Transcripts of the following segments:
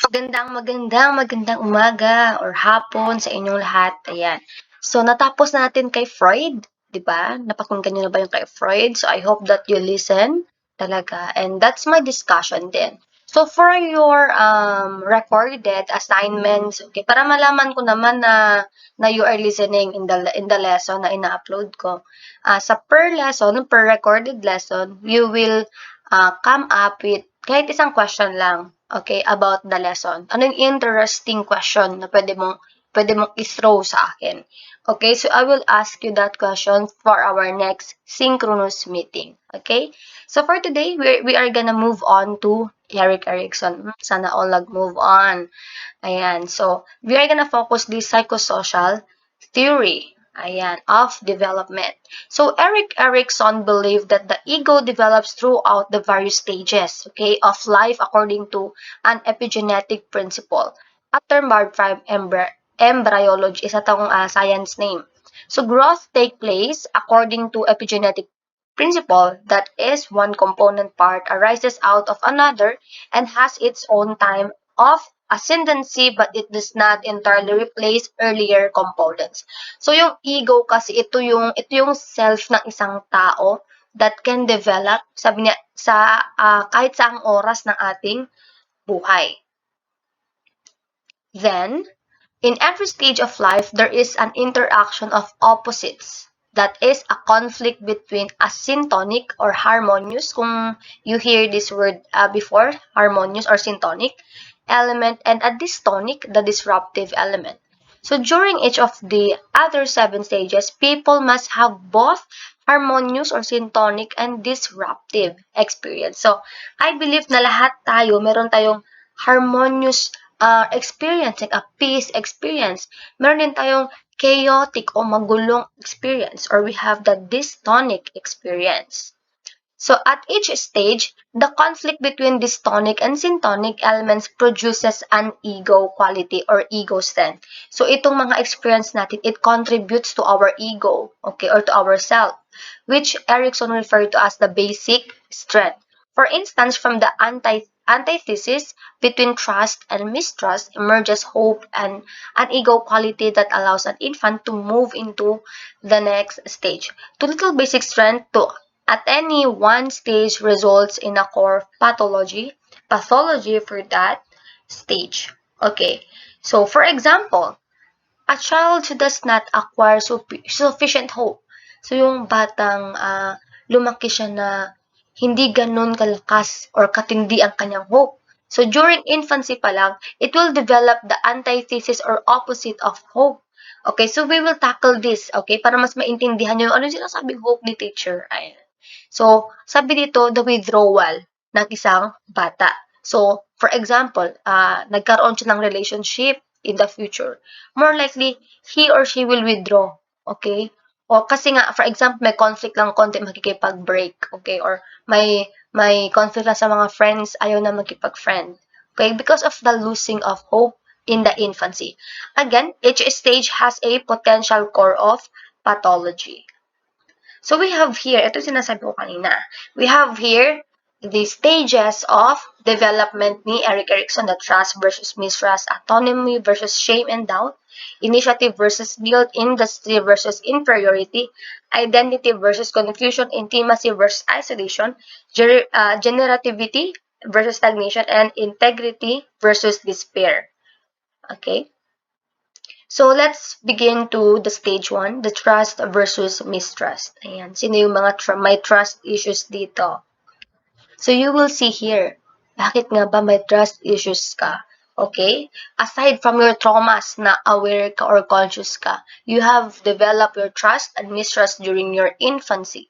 Magandang umaga or hapon sa inyong lahat. Ayan. So, natapos na natin kay Freud, di ba? Napakinggan nyo na ba yung kay Freud? So, I hope that you listen talaga. And that's my discussion din. So, for your recorded assignments, okay, para malaman ko naman na you are listening in the lesson na ina-upload ko. Sa per lesson, per recorded lesson, you will come up with kahit isang question lang, okay, about the lesson. Ano yung interesting question na pwede mong i-throw sa akin? Okay, so I will ask you that question for our next synchronous meeting. Okay? So for today, we are gonna move on to Erikson. Sana all nag-move on. Ayan. So, we are gonna focus this psychosocial theory, ayan, of development. So, Erikson believed that the ego develops throughout the various stages, okay, of life according to an epigenetic principle. After Marfim embryology, isa tong science name. So, growth take place according to epigenetic principle, that is, one component part arises out of another and has its own time of ascendancy, but it does not entirely replace earlier components. So yung ego kasi ito yung self ng isang tao that can develop, sabi niya, sa kahit saang oras ng ating buhay. Then, in every stage of life, there is an interaction of opposites. That is a conflict between a syntonic or harmonious, kung you hear this word before, harmonious or syntonic element, and a dystonic, the disruptive element. So during each of the other 7 stages, people must have both harmonious or syntonic and disruptive experience. So I believe na lahat tayo, meron tayong harmonious experience, like a peace experience. Meron din tayong chaotic o magulong experience, or we have the dystonic experience. So at each stage, the conflict between dystonic and syntonic elements produces an ego quality or ego strength. So itong mga experience natin, it contributes to our ego, okay, or to our self, which Erikson referred to as the basic strength. For instance, from the antithesis between trust and mistrust emerges hope and an ego quality that allows an infant to move into the next stage. Too little basic strength to at any one stage results in a core pathology for that stage. Okay, so for example, a child who does not acquire sufficient hope. So yung batang lumaki siya na hindi ganun kalakas or katindi ang kanyang hope. So during infancy pa lang, it will develop the antithesis or opposite of hope. Okay, so we will tackle this, okay, para mas maintindihan nyo ano yung sinasabing hope ni teacher. Ayan. So, sabi dito, the withdrawal ng isang bata. So, for example, nagkaroon siya ng relationship in the future. More likely, he or she will withdraw. Okay? O kasi nga, for example, may conflict lang konti, makikipag-break. Okay? Or may conflict lang sa mga friends, ayaw na makipag-friend. Okay? Because of the losing of hope in the infancy. Again, each stage has a potential core of pathology. So we have here, ito sinasabi ko kanina, we have here the stages of development ni Erikson, the trust versus mistrust, autonomy versus shame and doubt, initiative versus guilt, industry versus inferiority, identity versus confusion, intimacy versus isolation, generativity versus stagnation, and integrity versus despair. Okay? So, let's begin to the stage 1, the trust versus mistrust. Ayan. Sino yung mga may trust issues dito? So, you will see here, bakit nga ba may trust issues ka? Okay? Aside from your traumas na aware ka or conscious ka, you have developed your trust and mistrust during your infancy.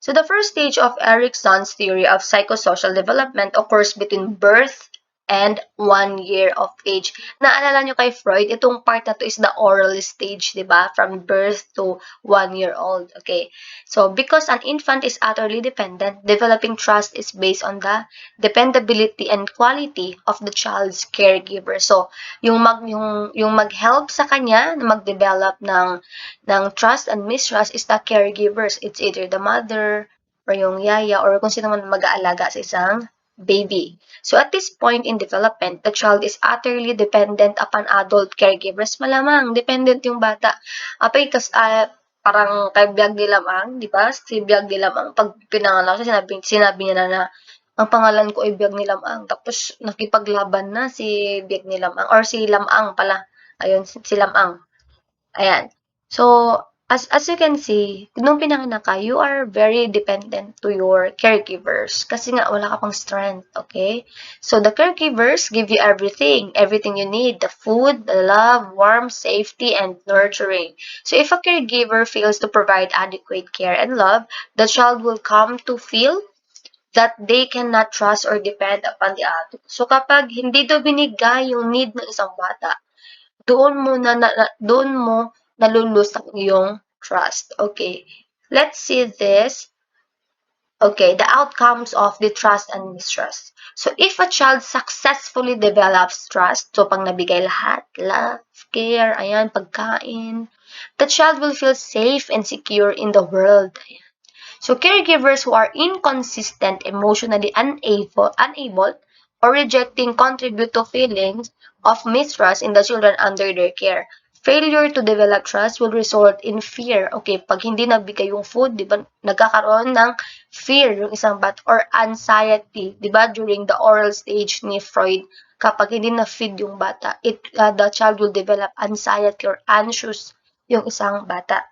So, the first stage of Erikson's theory of psychosocial development occurs between birth and 1 year of age. Naalala nyo kay Freud, itong part na to is the oral stage, di ba? From birth to 1 year old. Okay. So, because an infant is utterly dependent, developing trust is based on the dependability and quality of the child's caregiver. So, yung mag-help sa kanya na mag-develop ng trust and mistrust is the caregivers. It's either the mother, or yung yaya, or kung sino man mag-aalaga sa isang baby. So at this point in development, the child is utterly dependent upon adult caregivers. Malamang, dependent yung bata. Apay, parang kay Biag ni Lamang, di ba? Si Biag ni Lamang, pag pinanganak siya, sinabi niya na ang pangalan ko ay Biag ni Lamang. Tapos nakipaglaban na si Biag ni Lamang, or si Lamang pala. Ayun, si Lamang. Ayan. So, as you can see, nung pinanganak ka, you are very dependent to your caregivers kasi nga wala ka pang strength, okay? So, the caregivers give you everything you need, the food, the love, warmth, safety, and nurturing. So, if a caregiver fails to provide adequate care and love, the child will come to feel that they cannot trust or depend upon the adult. So, kapag hindi do binigay yung need ng isang bata, doon mo nalulus ang iyong trust. Okay. Let's see this. Okay, the outcomes of the trust and mistrust. So, if a child successfully develops trust, so pag nabigay lahat, love, care, ayan, pagkain, the child will feel safe and secure in the world. Ayan. So, caregivers who are inconsistent, emotionally unable or rejecting contribute to feelings of mistrust in the children under their care. Failure to develop trust will result in fear. Okay, pag hindi nabigay yung food, di ba, nagkakaroon ng fear yung isang bata or anxiety, di ba, during the oral stage ni Freud, kapag hindi na-feed yung bata, the child will develop anxiety or anxious yung isang bata.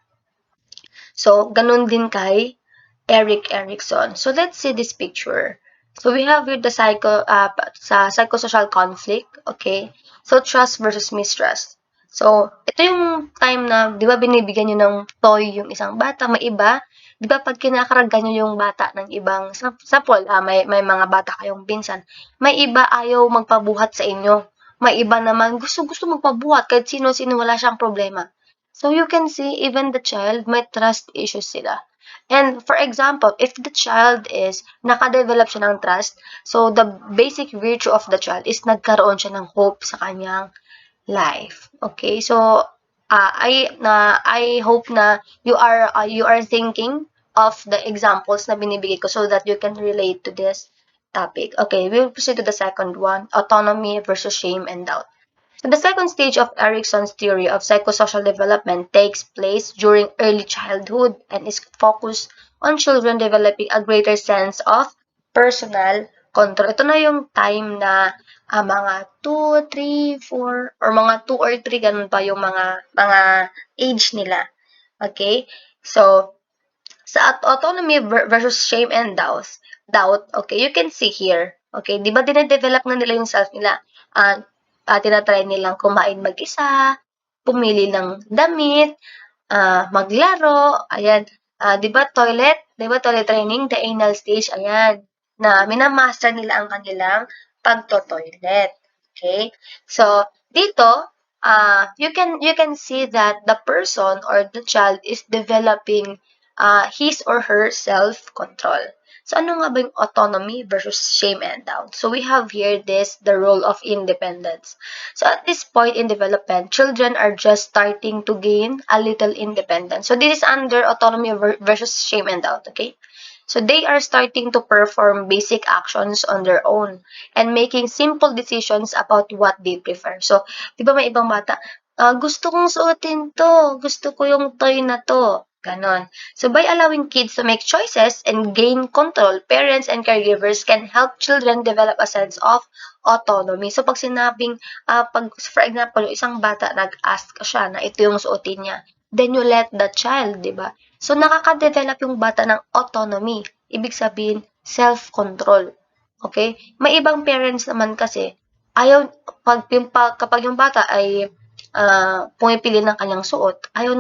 So, ganun din kay Erikson. So, let's see this picture. So, we have here the psychosocial conflict, okay? So, trust versus mistrust. So, ito yung time na, di ba, binibigyan nyo ng toy yung isang bata, may iba, di ba, pag kinakaragan nyo yung bata ng ibang, sample, may mga bata kayong pinsan, may iba ayaw magpabuhat sa inyo. May iba naman, gusto magpabuhat, kahit sino-sino wala siyang problema. So, you can see, even the child, may trust issues sila. And for example, if the child is nakadevelop siya ng trust, so the basic virtue of the child is nagkaroon siya ng hope sa kanyang life. Okay? So I hope na you are thinking of the examples na binibigay ko so that you can relate to this topic. Okay, we'll proceed to the second one, autonomy versus shame and doubt. So the second stage of Erikson's theory of psychosocial development takes place during early childhood and is focused on children developing a greater sense of personal control. Ito na yung time na mga 2, 3, 4, or mga 2 or 3, ganun pa yung mga age nila. Okay? So, sa autonomy versus shame and doubt, okay, you can see here, okay, di ba dinedevelop na nila yung self nila? Tinatry nilang kumain mag-isa, pumili ng damit, maglaro, ayan. 'Di ba toilet training, the anal stage, ayan, na minamaster nila ang kanilang pagto-toilet. Okay? So, dito, you can see that the person or the child is developing his or her self-control. So, ano nga ba yung autonomy versus shame and doubt? So, we have here the role of independence. So, at this point in development, children are just starting to gain a little independence. So, this is under autonomy versus shame and doubt, okay? So, they are starting to perform basic actions on their own and making simple decisions about what they prefer. So, di ba may ibang bata, gusto kong suotin to, gusto ko yung toy na to. Ganon. So, by allowing kids to make choices and gain control, parents and caregivers can help children develop a sense of autonomy. So, pag sinabing, for example, yung isang bata, nag-ask siya na ito yung suotin niya, then you let the child, di ba? So, nakaka-develop yung bata ng autonomy. Ibig sabihin, self-control. Okay? May ibang parents naman kasi, kapag yung bata ay pumipili ng kanyang suot, ayaw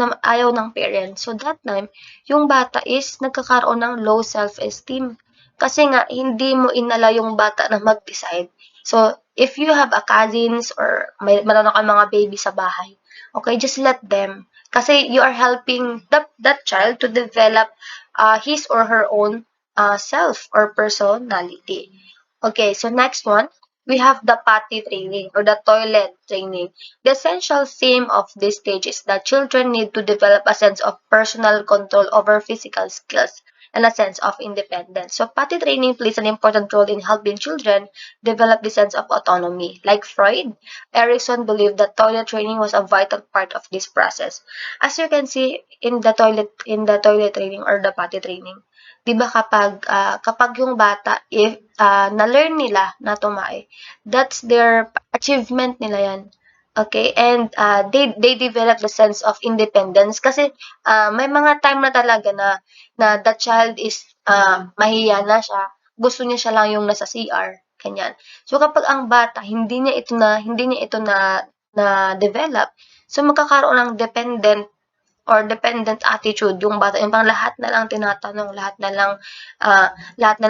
ng parents. So, that time, yung bata is nagkakaroon ng low self-esteem. Kasi nga, hindi mo inala yung bata na mag-decide. So, if you have a cousins or meron kang mga baby sa bahay, okay, just let them. Kasi you are helping that child to develop his or her own self or personality. Okay, so next one, we have the potty training or the toilet training. The essential theme of this stage is that children need to develop a sense of personal control over physical skills and a sense of independence. So potty training plays an important role in helping children develop the sense of autonomy. Like Freud, Erikson believed that toilet training was a vital part of this process. As you can see in the toilet training or the potty training, 'di ba kapag yung bata if na-learn nila na tumae, that's their achievement nila 'yan. Okay, and they develop the sense of independence kasi may mga time na talaga na the child is mahiya na siya, gusto niya siya lang yung nasa CR, ganyan. So kapag ang bata hindi niya ito na develop, so magkakaroon ng dependent attitude yung bata, yung pang lahat na lang tinatanong, lahat na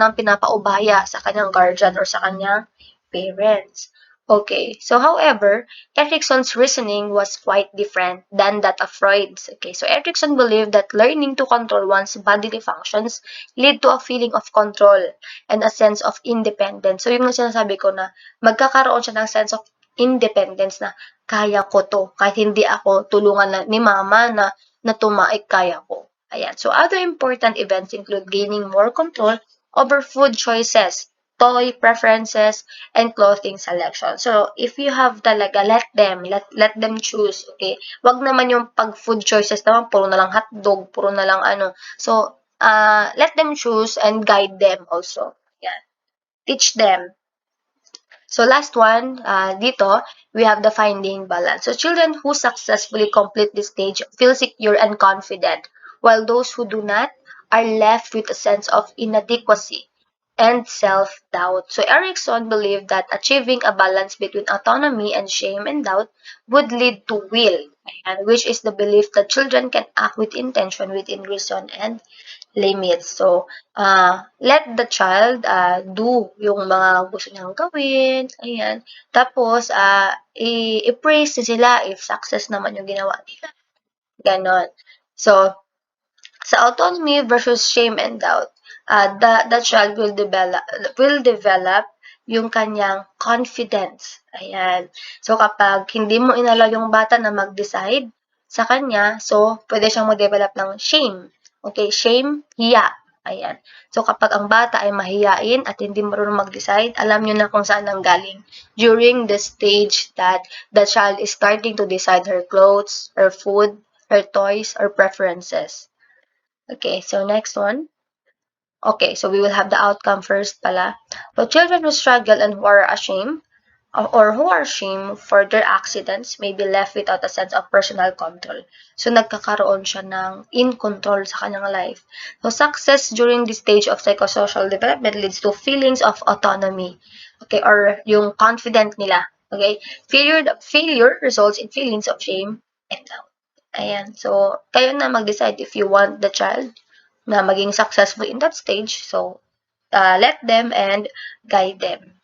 lang pinapaubaya sa kanyang guardian or sa kanyang parents. Okay, so however, Erikson's reasoning was quite different than that of Freud's. Okay, so Erikson believed that learning to control one's bodily functions lead to a feeling of control and a sense of independence. So yung sinasabi ko na magkakaroon siya ng sense of independence na kaya ko to, kahit hindi ako tulungan ni mama na tumaik, kaya ko. Ayan. So other important events include gaining more control over food choices, toy preferences, and clothing selection. So, if you have talaga, let them choose, okay? Wag naman yung pag food choices naman, puro na lang hotdog, puro na lang ano. So, let them choose and guide them also. Yeah. Teach them. So last one, dito, we have the finding balance. So children who successfully complete this stage feel secure and confident, while those who do not are left with a sense of inadequacy and self-doubt. So Erikson believed that achieving a balance between autonomy and shame and doubt would lead to will, and which is the belief that children can act with intention within reason and limits. So, let the child do yung mga gusto niyang gawin, ayan. Tapos, i-praise sila if success naman yung ginawa nila. Ganon. So, sa autonomy versus shame and doubt, the child will develop yung kanyang confidence. Ayan. So, kapag hindi mo inallow yung bata na mag-decide sa kanya, so, pwede siyang mag-develop ng shame. Okay, shame, hiya. Ayan. So, kapag ang bata ay mahiyain at hindi marunong mag-decide, alam nyo na kung saan ang galing. During the stage that the child is starting to decide her clothes, her food, her toys, or preferences. Okay, so next one. Okay, so we will have the outcome first pala. So children who struggle and who are ashamed or who are ashamed for their accidents may be left without a sense of personal control. So nagkakaroon siya ng in control sa kanyang life. So success during this stage of psychosocial development leads to feelings of autonomy. Okay, or yung confident nila. Okay, failure results in feelings of shame and doubt. Ayan. So, kayo na mag-decide if you want the child na maging successful in that stage. So, let them and guide them.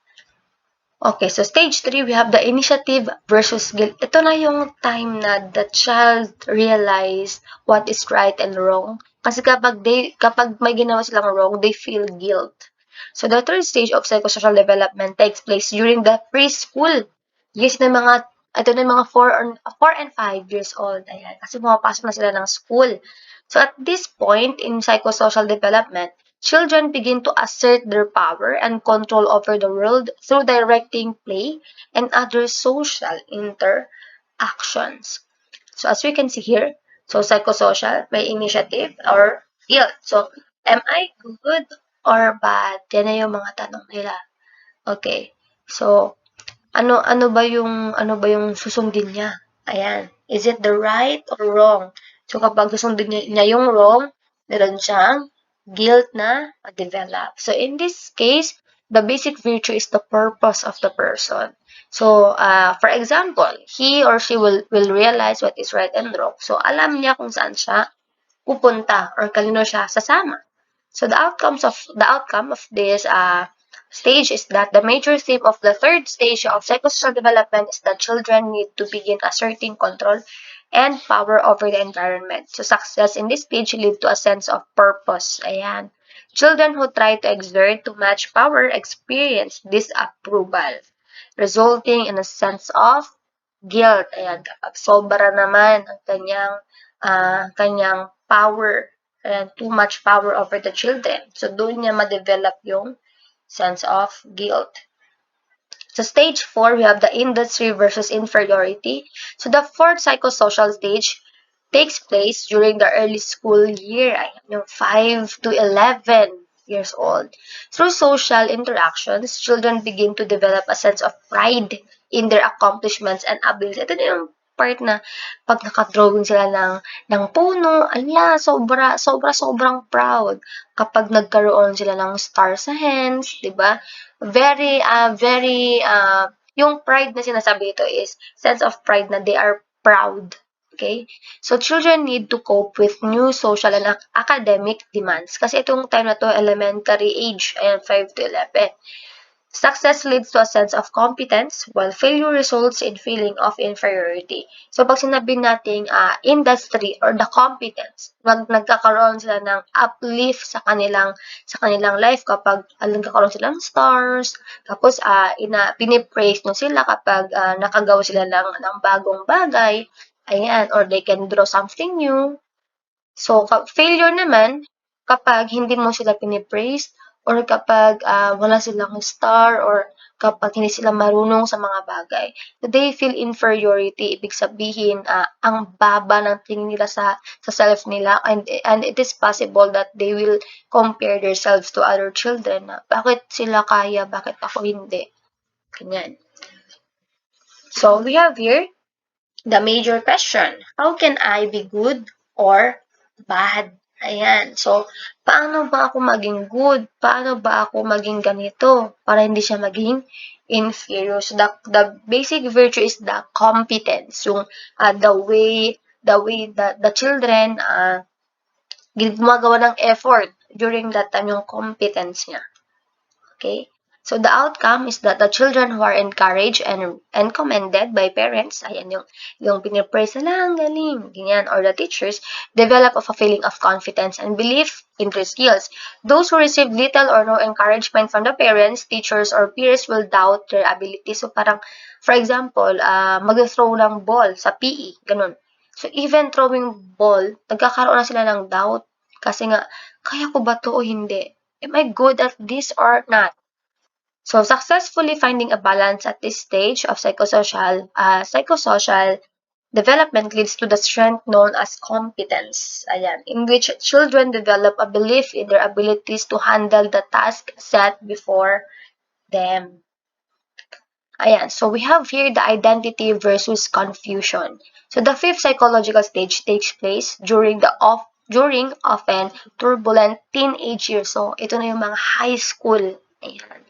Okay, so stage 3, we have the initiative versus guilt. Ito na yung time na the child realize what is right and wrong. Kasi kapag may ginawa silang wrong, they feel guilt. So the third stage of psychosocial development takes place during the preschool. Yes, na mga ito na yung mga 4 and 5 years old. Ayan, kasi pumapasok na sila ng school. So at this point in psychosocial development, children begin to assert their power and control over the world through directing play and other social interactions. So as we can see here, so psychosocial, may initiative or guilt. So, am I good or bad? Yan na yung mga tanong nila. Okay. So, ano ba yung susundin niya? Ayan. Is it the right or wrong? So, kapag susundin niya yung wrong, meron siyang guilt na develop. So, in this case, the basic virtue is the purpose of the person. So, for example, he or she will realize what is right and wrong. So, alam niya kung saan siya pupunta or kanino siya sasama. So the outcome of this stage is that the major theme of the third stage of psychosocial development is that children need to begin asserting control and power over the environment. So success in this stage lead to a sense of purpose. Ayan. Children who try to exert to match power experience disapproval, resulting in a sense of guilt. Ayan, kapag sobra naman ang kanyang power, and too much power over the children. So doon niya ma-develop yung sense of guilt. So stage 4, we have the industry versus inferiority. So the fourth psychosocial stage takes place during the early school year, yung 5 to 11 years old. Through social interactions, children begin to develop a sense of pride in their accomplishments and abilities. Ito na yung part na pag nakadrawing sila ng puno, ala, sobrang proud. Kapag nagkaroon sila ng star sa hands, di ba? Yung pride na sinasabi ito is sense of pride na they are proud. Okay? So, children need to cope with new social and academic demands. Kasi itong time na to, elementary age, ayan, 5 to 11. Success leads to a sense of competence, while failure results in feeling of inferiority. So, pag sinabi nating industry or the competence, nagkakaroon sila ng uplift sa kanilang life kapag nagkakaroon sila ng stars, tapos pinipraise nyo sila kapag nakagawa sila ng bagong bagay, ayan, or they can draw something new. So, failure naman, kapag hindi mo sila pinipraise, or kapag wala silang star, or kapag hindi sila marunong sa mga bagay, they feel inferiority. Ibig sabihin, ang baba ng tingin nila sa self nila, and it is possible that they will compare themselves to other children na, bakit sila kaya, bakit ako hindi? Ganyan. So, we have here the major question, how can I be good or bad? Ayan. So, paano ba ako maging good? Paano ba ako maging ganito? Para hindi siya maging inferior. So, the basic virtue is the competence. Yung the way that the children gumagawa ng effort during that time, yung competence niya. Okay? So, the outcome is that the children who are encouraged and commended by parents, ayan yung pinipraise na lang, galing, ganyan, or the teachers, develop of a feeling of confidence and belief in their skills. Those who receive little or no encouragement from the parents, teachers, or peers will doubt their ability. So, parang, for example, mag-throw ng ball sa PE, ganun. So, even throwing ball, nagkakaroon na sila ng doubt kasi nga, kaya ko ba to o hindi? Am I good at this or not? So, successfully finding a balance at this stage of psychosocial development leads to the strength known as competence, ayan, in which children develop a belief in their abilities to handle the task set before them. Ayan, so we have here the identity versus confusion. So the fifth psychological stage takes place during often turbulent teenage years. So ito na yung mga high school. Ayan.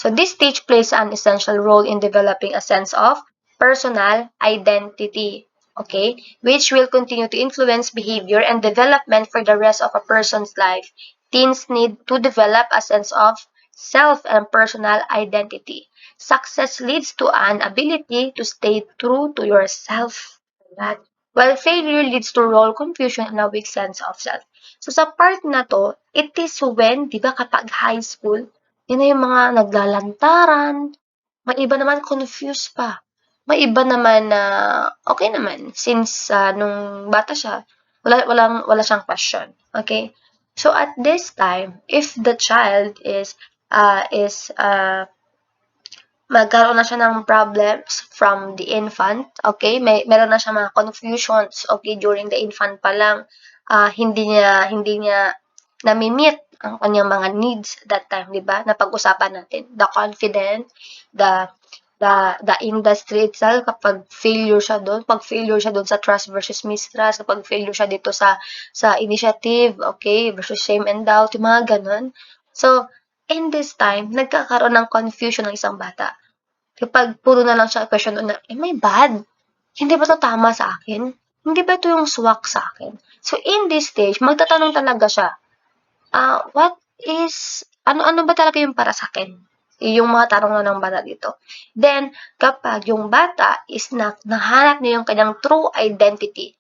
So this stage plays an essential role in developing a sense of personal identity, okay, which will continue to influence behavior and development for the rest of a person's life. Teens need to develop a sense of self and personal identity. Success leads to an ability to stay true to yourself. Right? While failure leads to role confusion and a weak sense of self. So sa part na to, it is when, di ba kapag high school, yun na yung mga naglalantaran, may iba naman confused pa. May iba naman na okay naman since nung bata siya, wala siyang question. Okay? So at this time, if the child is magkaroon na siya ng problems from the infant, okay? Meron na siya mga confusions, okay, during the infant pa lang. Hindi niya nami-meet ang kanyang mga needs that time, 'di ba? Napag-usapan natin. The confidence, the industry itself, kapag pag failure siya doon sa trust versus mistrust, kapag failure siya dito sa initiative, okay, versus shame and doubt, yung mga ganun. So, in this time, nagkakaroon ng confusion ng isang bata. Kapag puro na lang siya question na, am I bad? Hindi ba 'to tama sa akin? Hindi ba ito yung swak sa akin? So, in this stage, magtatanong talaga siya, what is, ano ba talaga yung para sa akin? Yung mga tanong na ng bata dito. Then, kapag yung bata is nahanap niya yung kanyang true identity,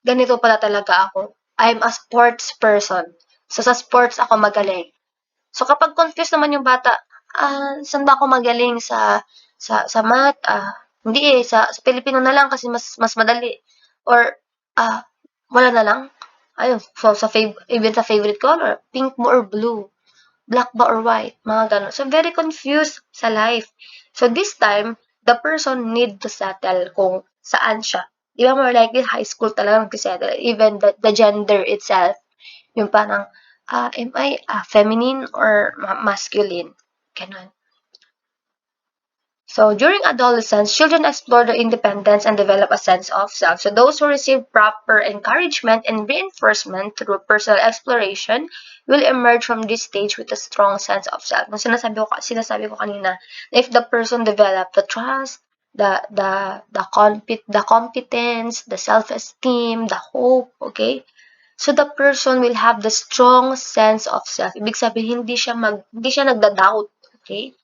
ganito pala talaga ako. I'm a sports person. So, sa sports ako magaling. So, kapag confused naman yung bata, saan ba ako magaling sa math? Hindi sa Filipino na lang kasi mas madali. Or, wala na lang. Ayun, so even sa favorite color, pink mo or blue, black ba or white, mga gano'n. So, very confused sa life. So, this time, the person need to settle kung saan siya. Di ba more likely high school talaga mag-settle, even the gender itself. Yung parang, am I feminine or masculine? Ganon. So during adolescence, children explore their independence and develop a sense of self. So those who receive proper encouragement and reinforcement through personal exploration will emerge from this stage with a strong sense of self. Kung sinasabi ko kanina, if the person develop the trust, the competence, the self-esteem, the hope, okay? So the person will have the strong sense of self. Ibig sabihin, hindi siya nagda-doubt, okay?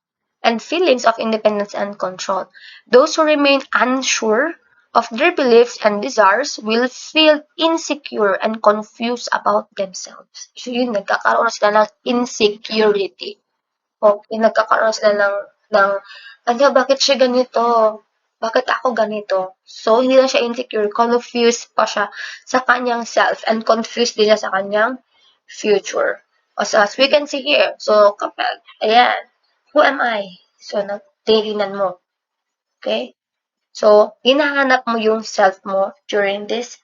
And feelings of independence and control. Those who remain unsure of their beliefs and desires will feel insecure and confused about themselves. So yun, nagkakaroon sila ng insecurity. Okay, nagkakaroon sila ng ano, bakit siya ganito? Bakit ako ganito? So, hindi lang siya insecure, confused pa siya sa kanyang self and confused din siya sa kanyang future. So, as we can see here, so, kapag, ayan, who am I? So, titignan mo. Okay? So, hinahanap mo yung self mo during these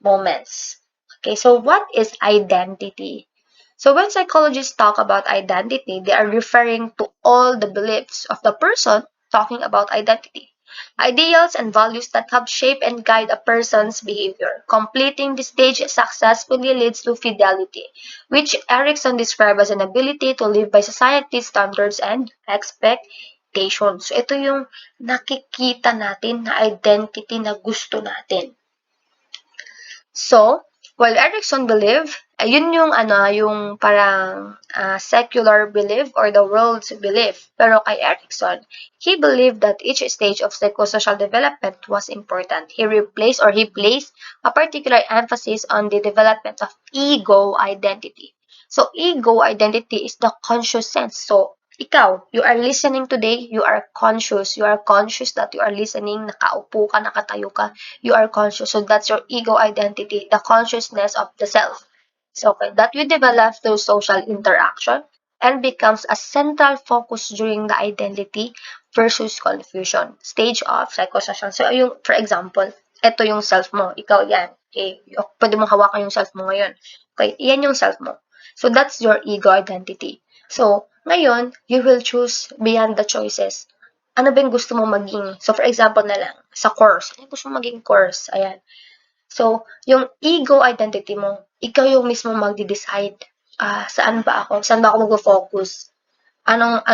moments. Okay, so what is identity? So when psychologists talk about identity, they are referring to all the beliefs of the person talking about identity. Ideals and values that have shaped and guide a person's behavior. Completing this stage successfully leads to fidelity, which Erikson described as an ability to live by society's standards and expectations. So ito yung nakikita natin na identity na gusto natin. So, while Erikson believed, yun yung yung parang secular belief or the world's belief. Pero kay Erikson, he believed that each stage of psychosocial development was important. He placed a particular emphasis on the development of ego identity. So, ego identity is the conscious sense. So, ikaw, you are listening today, you are conscious. You are conscious that you are listening, nakaupo ka, nakatayo ka, you are conscious. So that's your ego identity, the consciousness of the self. So okay, that we develop through social interaction and becomes a central focus during the identity versus confusion stage of psychosocial. So yung, for example, ito yung self mo, ikaw yan. Okay, pwede mong hawakan yung self mo ngayon. Okay, yan yung self mo. So that's your ego identity. So, ngayon, you will choose beyond the choices. Ano ba yung gusto mo maging? So, for example na lang, sa course. Ano gusto mo maging course? Ayan. So, yung ego identity mo, ikaw yung mismo magde-decide. Saan ba ako mag-focus? Anong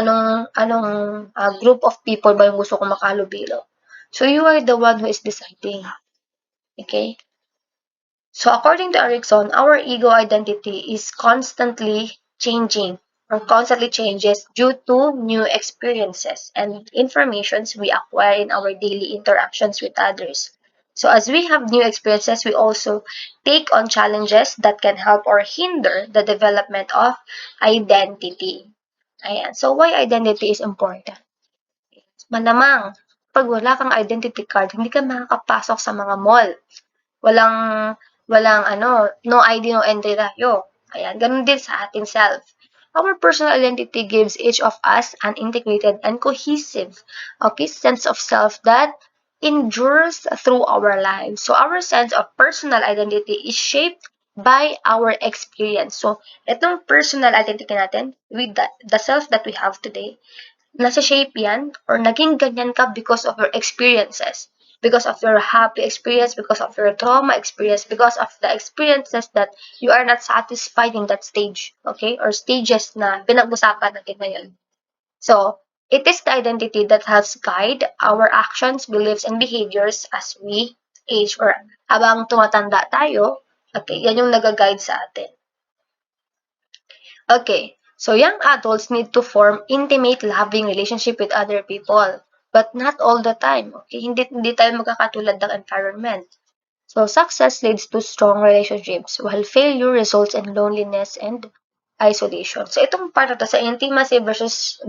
group of people ba yung gusto ko makalubilo? So, you are the one who is deciding. Okay? So according to Erikson, our ego identity is constantly changing or constantly changes due to new experiences and informations we acquire in our daily interactions with others. So as we have new experiences, we also take on challenges that can help or hinder the development of identity. Ayan. So why identity is important? Malamang, pag wala kang identity card, hindi ka makakapasok sa mga mall. Walang walang no ID, no entry tayo. Ayan, ganun din sa ating self. Our personal identity gives each of us an integrated and cohesive, okay, sense of self that endures through our lives. So our sense of personal identity is shaped by our experience. So, itong personal identity natin with the self that we have today, nasa shape yan or naging ganyan ka because of your experiences, because of your happy experience, because of your trauma experience, because of the experiences that you are not satisfied in that stage, okay, or stages na pinag-usapan natin ngayon. So it is the identity that helps guide our actions, beliefs, and behaviors as we age or habang tumatanda tayo. Okay, yan yung nag-guide sa atin. Okay, so young adults need to form intimate, loving relationship with other people, but not all the time. Okay, hindi tayo magkakatulad ng environment. So success leads to strong relationships, while failure results in loneliness and isolation. So itong part na to sa intimacy versus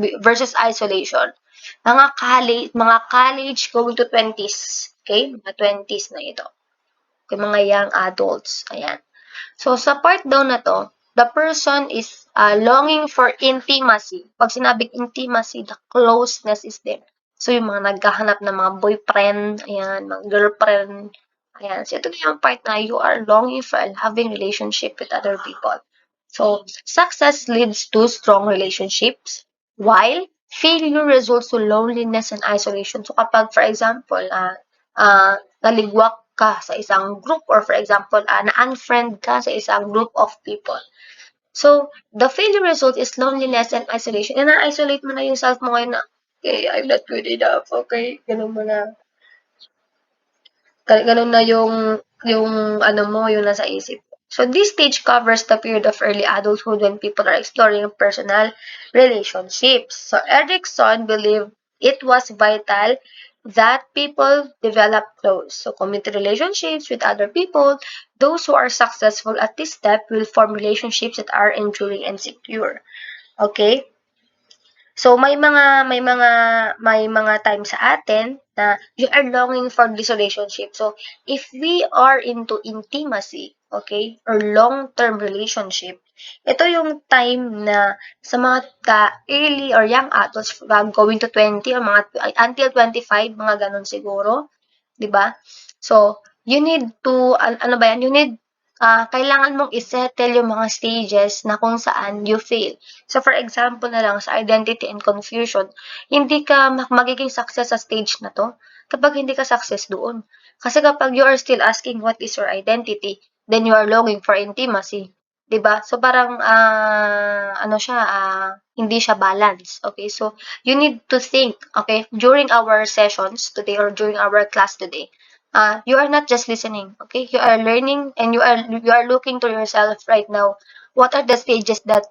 isolation. Mga college going to 20s. Okay? Mga 20s na ito. Okay, mga young adults. Ayan. So, sa part daw na to, the person is longing for intimacy. Pag sinabing intimacy, the closeness is there. So, yung mga naghahanap ng mga boyfriend, ayan, mga girlfriend, ayan. So, ito na yung part na you are longing for a loving relationship with other people. So, success leads to strong relationships, while failure results to loneliness and isolation. So, kapag, for example, naligwak ka sa isang group or for example, na-unfriend ka sa isang group of people. So, the failure result is loneliness and isolation. And na-isolate mo na yung self mo ngayon na, okay, I'm not good enough, okay, ganun mo na. Ganun na yung ano mo, yung nasa isip. So, this stage covers the period of early adulthood when people are exploring personal relationships. So, Erikson believed it was vital that people develop close. So, committed relationships with other people, those who are successful at this step will form relationships that are enduring and secure. Okay? So may mga time sa atin na you are longing for this relationship. So if we are into intimacy, okay, or long-term relationship, ito yung time na sa mga early or young adults going to 20 or mga until 25, mga ganun siguro, 'di ba? So you need to ano ba yan? You need kailangan mong i-settle yung mga stages na kung saan you fail. So, for example na lang, sa identity and confusion, hindi ka magiging success sa stage na to kapag hindi ka success doon. Kasi kapag you are still asking what is your identity, then you are longing for intimacy. 'Di ba? So, parang, ano siya, hindi siya balance. Okay? So, you need to think, okay, during our sessions today or during our class today, you are not just listening, okay? You are learning and you are looking to yourself right now. What are the stages that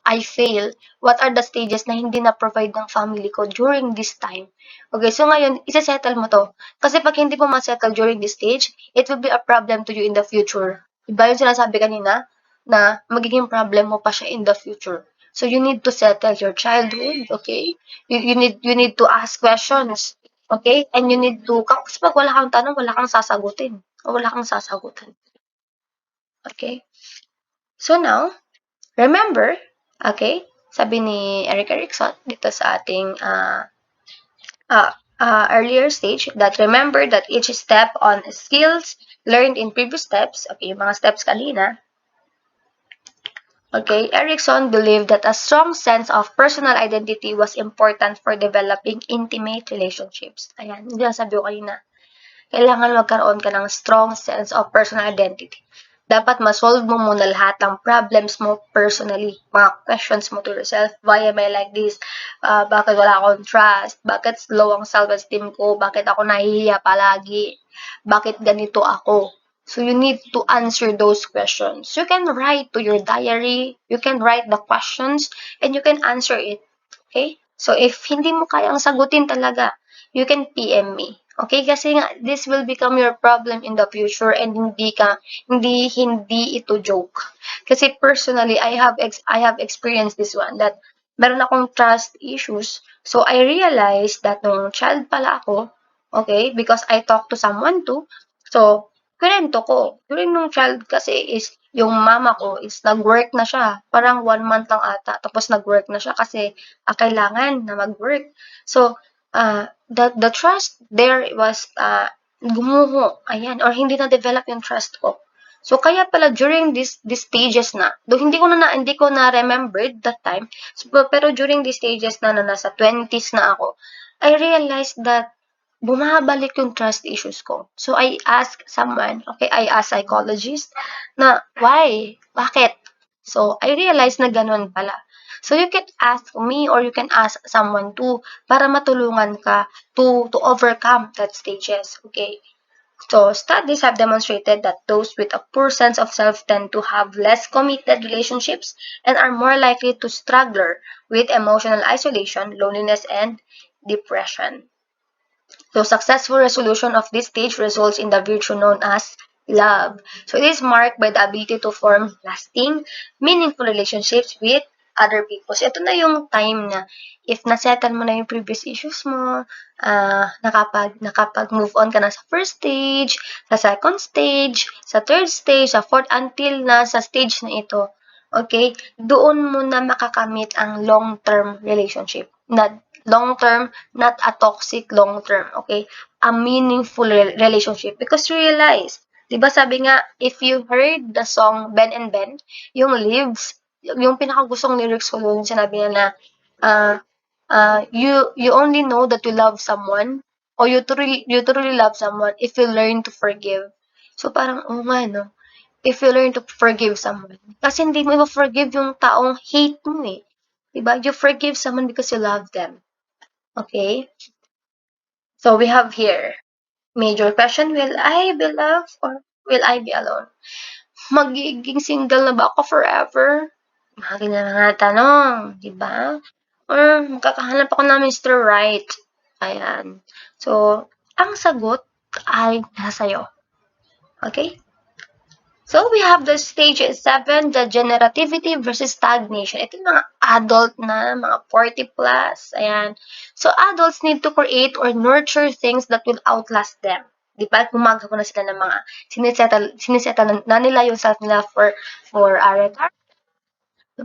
I fail? What are the stages na hindi na provide ng family ko during this time? Okay, so ngayon, isa-settle mo to. Kasi pag hindi mo ma-settle during this stage, it will be a problem to you in the future. Diba yung sinasabi kanina na magiging problem mo pa siya in the future. So you need to settle your childhood, okay? You need to ask questions. Okay? And you need to, kasi pag wala kang tanong, wala kang sasagutin. O wala kang sasagutan. Okay? So now, remember, okay, sabi ni Erikson dito sa ating earlier stage, that remember that each step on skills learned in previous steps, okay, yung mga steps kanina, okay, Erikson believed that a strong sense of personal identity was important for developing intimate relationships. Ayan, hindi lang sabi ko kanina. Kailangan magkaroon ka ng strong sense of personal identity. Dapat ma-solve mo muna lahat ng problems mo personally, mga questions mo to yourself. Why am I like this? Bakit wala akong trust? Bakit low ang self-esteem ko? Bakit ako nahihiya palagi? Bakit ganito ako? So you need to answer those questions. You can write to your diary, you can write the questions, and you can answer it. Okay? So if hindi mo kayang sagutin talaga, you can PM me. Okay? Kasi nga, this will become your problem in the future and hindi ito joke. Kasi personally, I have experienced this one that meron akong trust issues. So I realized that nung child pala ako, okay, because I talked to someone too. So, kwento ko. During nung child kasi is yung mama ko is nag-work na siya. Parang 1 month lang ata. Tapos nag-work na siya kasi kailangan na mag-work. So, the trust there was gumuho. Ayan. Or hindi na-develop yung trust ko. So, kaya pala during these stages na, though hindi ko na remembered that time, so, pero during these stages na nasa 20s na ako, I realized that bumabalik yung trust issues ko. So, I asked someone, okay, I asked psychologist na, why? Bakit? So, I realized na ganun pala. So, you can ask me or you can ask someone too para matulungan ka to overcome that stages, okay? So, studies have demonstrated that those with a poor sense of self tend to have less committed relationships and are more likely to struggle with emotional isolation, loneliness, and depression. So, successful resolution of this stage results in the virtue known as love. So, it is marked by the ability to form lasting, meaningful relationships with other people. So, ito na yung time na if na-settle mo na yung previous issues mo, nakapag-move on ka na sa first stage, sa second stage, sa third stage, sa fourth, until na sa stage na ito, okay, doon mo na makakamit ang long-term relationship. Not long-term, not a toxic long-term, okay? A meaningful relationship. Because realize, 'di ba sabi nga, if you heard the song Ben and Ben, yung Lives, yung pinakagustong lyrics ko dun, sinabi niya na, uh, you only know that you love someone, or you truly love someone if you learn to forgive. So parang, oh nga, no? If you learn to forgive someone. Kasi hindi mo ma-forgive yung taong hate mo eh. 'Di ba? You forgive someone because you love them. Okay? So we have here, major question, will I be loved or will I be alone? Magiging single na ba ako forever? Mga ganyan mga tanong, di ba? Or magkakahanap ako ng Mr. Right. Ayan. So, ang sagot ay nasa sa'yo. Okay? So, we have the stage 7, the generativity versus stagnation. Ito yung mga adult na, mga 40 plus. Ayan. So, adults need to create or nurture things that will outlast them. Di ba? Gumagawa na sila ng mga sinisettle na nila yung self nila for retirement.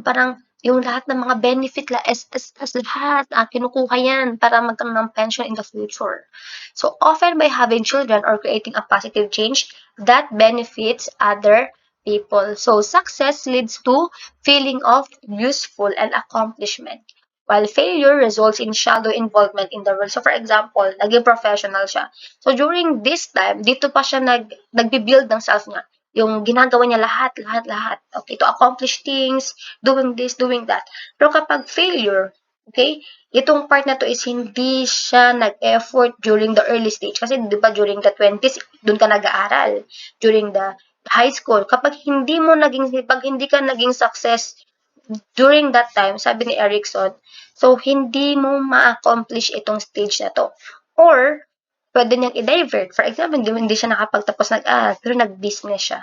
Parang yung lahat ng mga benefit as lahat, kinukuha yan para magkaroon ng pension in the future. So, often by having children or creating a positive change, that benefits other people. So, success leads to feeling of useful and accomplishment. While failure results in shallow involvement in the world. So, for example, naging professional siya. So, during this time, dito pa siya nagbi-build ng self niya. Yung ginagawa niya lahat, lahat, lahat. Okay, to accomplish things, doing this, doing that. Pero kapag failure, okay, itong part na to is hindi siya nag-effort during the early stage. Kasi di ba during the 20s, dun ka nag-aaral. During the high school, pag hindi ka naging success during that time, sabi ni Erikson, so hindi mo ma-accomplish itong stage na to. Or, pwede niyang i-divert. For example, hindi siya nakapagtapos pero nag-business siya.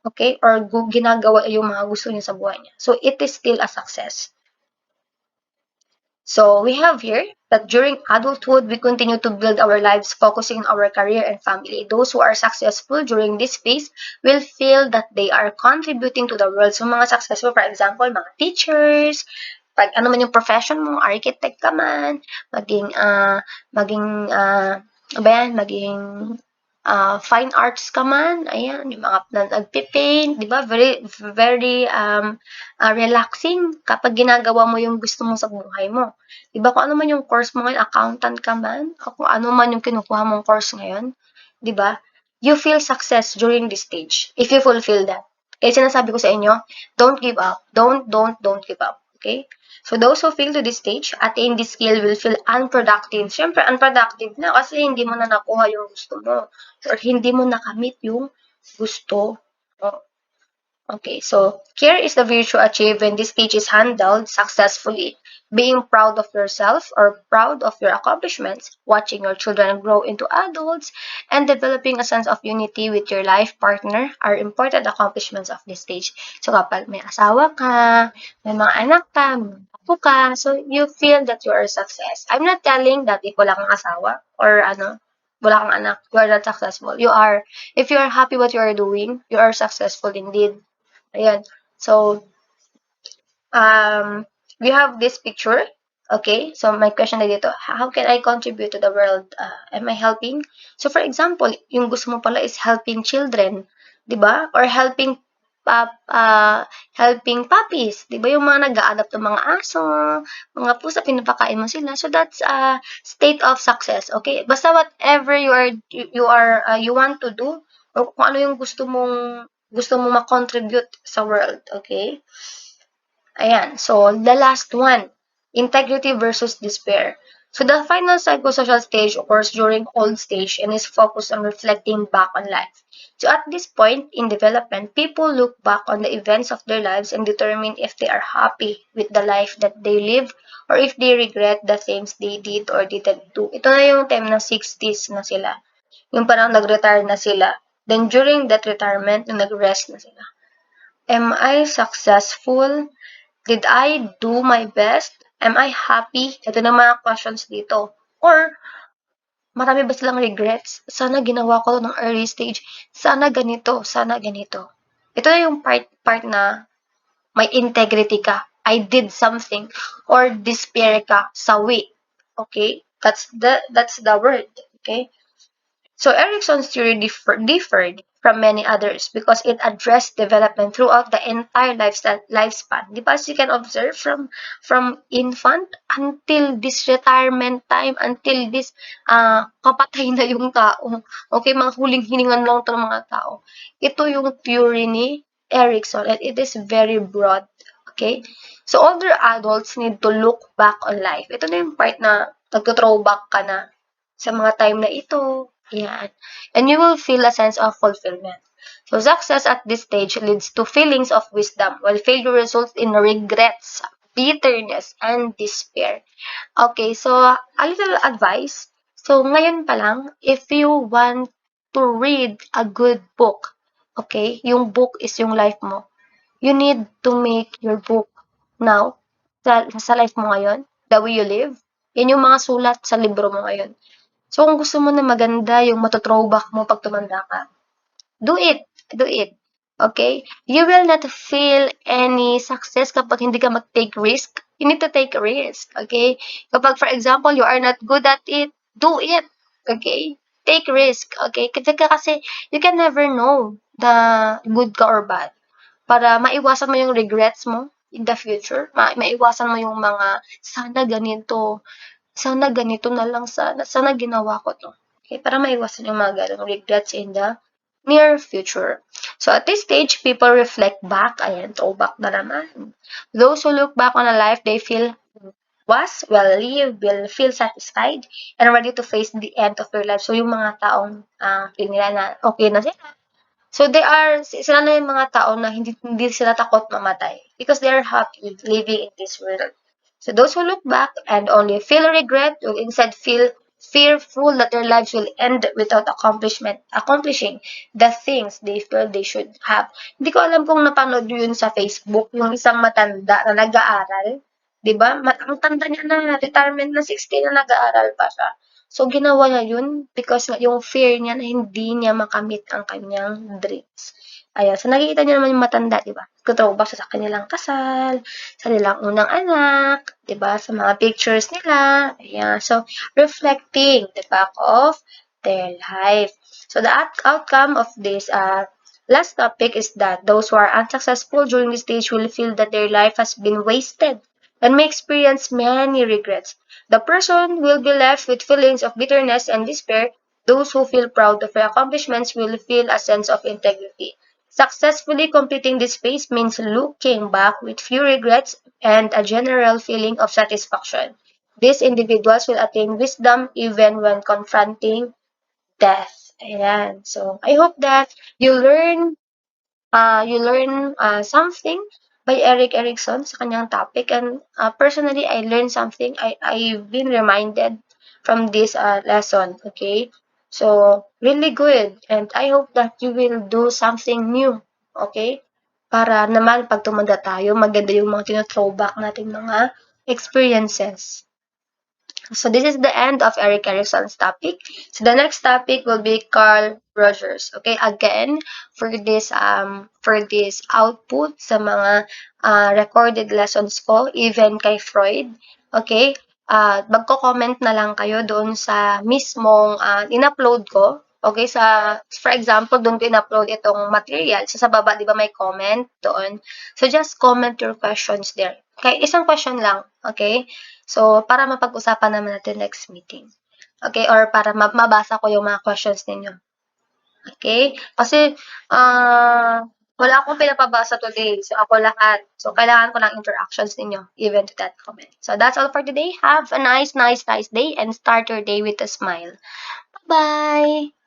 Okay? Or ginagawa yung mga gusto niya sa buhay niya. So, it is still a success. So, we have here that during adulthood, we continue to build our lives focusing on our career and family. Those who are successful during this phase will feel that they are contributing to the world. So, mga successful, for example, mga teachers, pag ano man yung profession mo, architect ka man, maging fine arts ka man, ayan, yung mga nagpipaint, di ba? Very, very relaxing kapag ginagawa mo yung gusto mo sa buhay mo. Di ba? Kung ano man yung course mo ngayon, accountant ka man, o kung ano man yung kinukuha mong course ngayon, di ba? You feel success during this stage if you fulfill that. Kaya sinasabi ko sa inyo, don't give up. Don't give up. Okay? So, those who fail to this stage, attain this skill will feel unproductive. Siyempre, unproductive na kasi hindi mo na nakuha yung gusto mo or hindi mo nakamit yung gusto mo. Okay, so care is the virtue achieved when this stage is handled successfully. Being proud of yourself or proud of your accomplishments, watching your children grow into adults, and developing a sense of unity with your life partner are important accomplishments of this stage. So kapag may asawa ka, may mga anak ka, may apo ka, so you feel that you are a success. I'm not telling that if wala kang asawa or wala kang anak, you are not successful. You are. If you are happy what you are doing, you are successful indeed. Ayan. So, we have this picture. Okay, so my question na dito, how can I contribute to the world? Am I helping? So, for example, yung gusto mo pala is helping children, di ba? Or helping puppies, di ba? Yung mga nag-a-adapt ng mga aso, mga pusa, pinapakain mo sila. So, that's a state of success, okay? Basta whatever you want to do, or kung ano yung gusto mong ma-contribute sa world, okay? Ayan. So, the last one, integrity versus despair. So, the final psychosocial stage occurs during old stage and is focused on reflecting back on life. So, at this point in development, people look back on the events of their lives and determine if they are happy with the life that they live or if they regret the things they did or didn't do. Ito na yung time na 60s na sila. Yung parang nag-retire na sila. Then, during that retirement, nag-rest na sila. Am I successful? Did I do my best? Am I happy? Ito na mga questions dito. Or, marami ba silang regrets? Sana ginawa ko 'to ng early stage. Sana ganito, sana ganito. Ito na yung part na may integrity ka. I did something. Or despair ka, sawi. Okay? That's the word. Okay? So Erikson's theory differed from many others because it addressed development throughout the entire lifespan. Di ba? As you can observe from infant until this retirement time, until this kapatay na yung tao. Okay, mga huling hiningan lang ito ng mga tao. Ito yung theory ni Erikson and it is very broad. Okay? So older adults need to look back on life. Ito na yung part na nagto-throwback ka na sa mga time na ito. Yan. And you will feel a sense of fulfillment. So success at this stage leads to feelings of wisdom, while failure results in regrets, bitterness, and despair. Okay, so a little advice. So ngayon pa lang, if you want to read a good book, okay, yung book is yung life mo. You need to make your book now, sa life mo ngayon, the way you live. Yan yung mga sulat sa libro mo ngayon. So, kung gusto mo na maganda yung mato-throwback mo 'pag tumanda ka, do it, do it, okay? You will not feel any success kapag hindi ka mag-take risk. You need to take risk, okay? Kapag, for example, you are not good at it, do it, okay? Take risk, okay? Kasi you can never know the good ka or bad. Para maiwasan mo yung regrets mo in the future, maiwasan mo yung mga, sana ganito na lang sana ginawa ko 'to. Okay, para maiwasan yung mga gano'ng regrets in the near future. So at this stage, people reflect back, ayan, throwback na naman. Those who look back on a life they feel was well lived, will feel satisfied, and ready to face the end of their life. So yung mga taong feel nila na okay na sila. So sila na yung mga tao na hindi sila takot mamatay because they are happy living in this world. So those who look back and only feel regret will instead feel fearful that their lives will end without accomplishing the things they feel they should have. Hindi ko alam kung napanood nyo yun sa Facebook, yung isang matanda na nag-aaral. 'Di ba? Ang tanda niya na, retirement na 60 na nag-aaral pa siya. So, ginawa niya yun because nga yung fear niya na hindi niya makamit ang kanyang dreams. Ayan. So, nakikita niyo naman yung matanda, di ba? Nagto-throwback siya sa kanilang kasal, sa kanilang unang anak, di ba? Sa mga pictures nila. Ayan. So, reflecting the back of their life. So, the outcome of this last topic is that those who are unsuccessful during this stage will feel that their life has been wasted and may experience many regrets. The person will be left with feelings of bitterness and despair. Those who feel proud of their accomplishments will feel a sense of integrity. Successfully completing this phase means looking back with few regrets and a general feeling of satisfaction. These individuals will attain wisdom even when confronting death. Ayan. So, I hope that you learn something by Erikson sa kanyang topic. And personally, I learned something. I've been reminded from this lesson. Okay? So, really good. And I hope that you will do something new. Okay? Para naman pag tumanda tayo, maganda yung mga tino-throwback nating mga experiences. So this is the end of Erikson's topic. So the next topic will be Carl Rogers. Okay, again for this output sa mga recorded lessons ko, even kay Freud. Okay, magko-comment na lang kayo doon sa mismong in-upload ko. Okay, for example, doon ko in-upload itong material. So sa baba, di ba may comment doon? So just comment your questions there. Okay, isang question lang. Okay. So, para mapag-usapan naman natin next meeting. Okay? Or para mabasa ko yung mga questions ninyo. Okay? Kasi, wala akong pinapabasa today. So, ako lahat. So, kailangan ko ng interactions ninyo, even to that comment. So, that's all for today. Have a nice, nice, nice day and start your day with a smile. Bye-bye!